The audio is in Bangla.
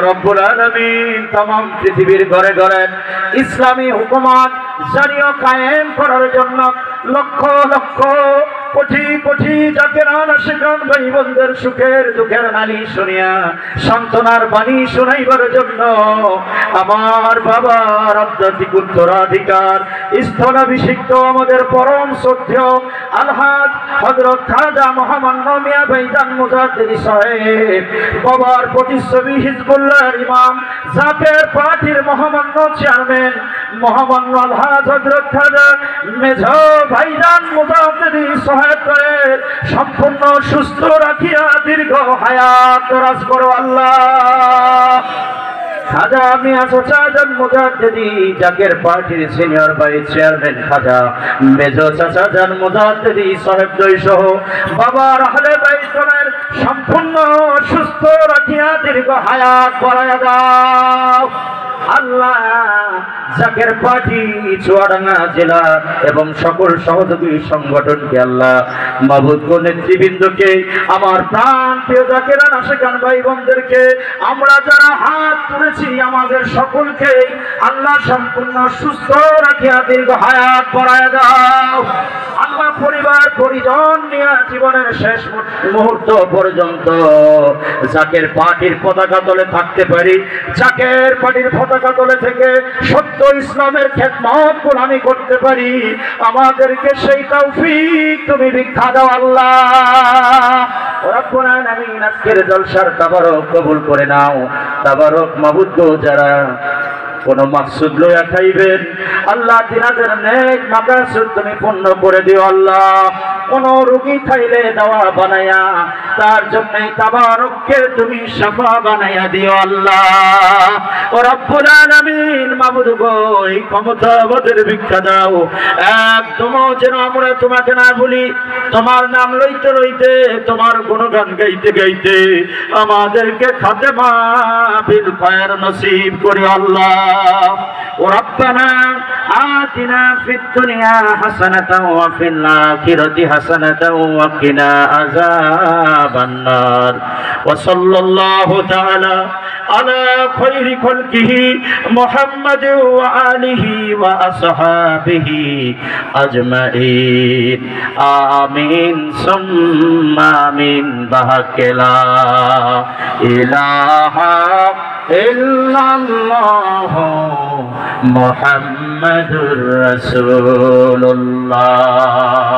রব্বুল আলামিন तमाम পৃথিবীর ঘরে ঘরে ইসলামী হুকুমত জারি ও কায়েম করার জন্য লক্ষ লক্ষ কোটি কোটি জাকেরান আশিকান ভাই বোনদের সুখের দুঃখের নালিশ শুনিয়া সান্ত্বনার বাণী শোনাইবার জন্য আমার বাবার আধ্যাত্মিক উত্তরাধিকার স্থলাভিষিক্ত আমাদের পরম শ্রদ্ধেয় আলহাজ হযরত খাজা মহামান্য মিয়া ভাইজান মুজাদ্দিদি সাহেব, বাবার প্রতিচ্ছবি হিজবুল্লাহর ইমাম, জাকের পার্টির মহামান্য চেয়ারম্যান মহামান্য আলহাজ হযরত খাজা মেজো ভাইজান মুজাদ্দিদি সাহেব করে সম্পূর্ণ সুস্থ রাখিয়া দীর্ঘ হায়াত দরাজ করো আল্লাহ। খাজা মিয়া চাচা মুজাদ্দিদি জাকের পার্টির সিনিয়র ভাইস চেয়ারম্যান খাজা মেজো চাচা জান মুজাদ্দিদি সাহেব সহ বাবার আহলে বাইতের সম্পূর্ণ সুস্থ রাখিয়া দীর্ঘ হায়াত বাড়ায়া দাও আল্লাহ। জাকের পার্টি চুয়াডাঙ্গা জেলা এবং সকল সহযোগী সংগঠনকে আল্লাহ মাবুদ নেতৃবৃন্দকে, আমার প্রাণ প্রিয় জাকেরান আশিকান ভাই বোনদেরকে, আমরা যারা হাত তুলেছি আমাদের সকলকে আল্লাহ সম্পূর্ণ সুস্থ রাখিয়া দীর্ঘ হায়াত বাড়ায়া দাও আল্লাহ। পরিবার পরিজন নিয়ে জীবনের শেষ মুহূর্ত পর্যন্ত জাকের পার্টির পতাকা তলে থাকতে পারি, জাকের পার্টির পতাকা তলে থেকে সত্য ইসলামের খেদমত গোলামি করতে পারি, আমাদেরকে সেই তৌফিক তুমি ভিক্ষা দাও আল্লাহ। রব্বুল আলামিন আজকের জলসার তাবারক কবুল করে নাও। তাবারক মাবুদ গো, যারা কোন মাকসুদ লইয়া খাইবেন আল্লাহ তিনাদের নেক মাকসুদ তুমি পূর্ণ করে দিও আল্লাহ। কোন রোগী খাইলে দাওয়া বানায়া তার জন্য তাবারককে তুমি শিফা বানায়া দিও আল্লাহ। ও রব্বুল আলামিন মাবুদ গো, এই ক্ষমতা আমাদের ভিক্ষা দাও, একদম যেন আমরা তোমাকে না ভুলি, তোমার নাম লইতে লইতে তোমার গুণগান গাইতে গাইতে আমাদেরকে খাতেমা বিল খায়র নসিব করি আল্লাহ। ربنا آتنا في الدنيا حسنة وفي الآخرة حسنة وقنا عذاب النار وصلى الله تعالى على خير خلقه محمد وآله وأصحابه أجمعين آمين ثم آمين بحق لا إله إلا الله محمد رسول الله।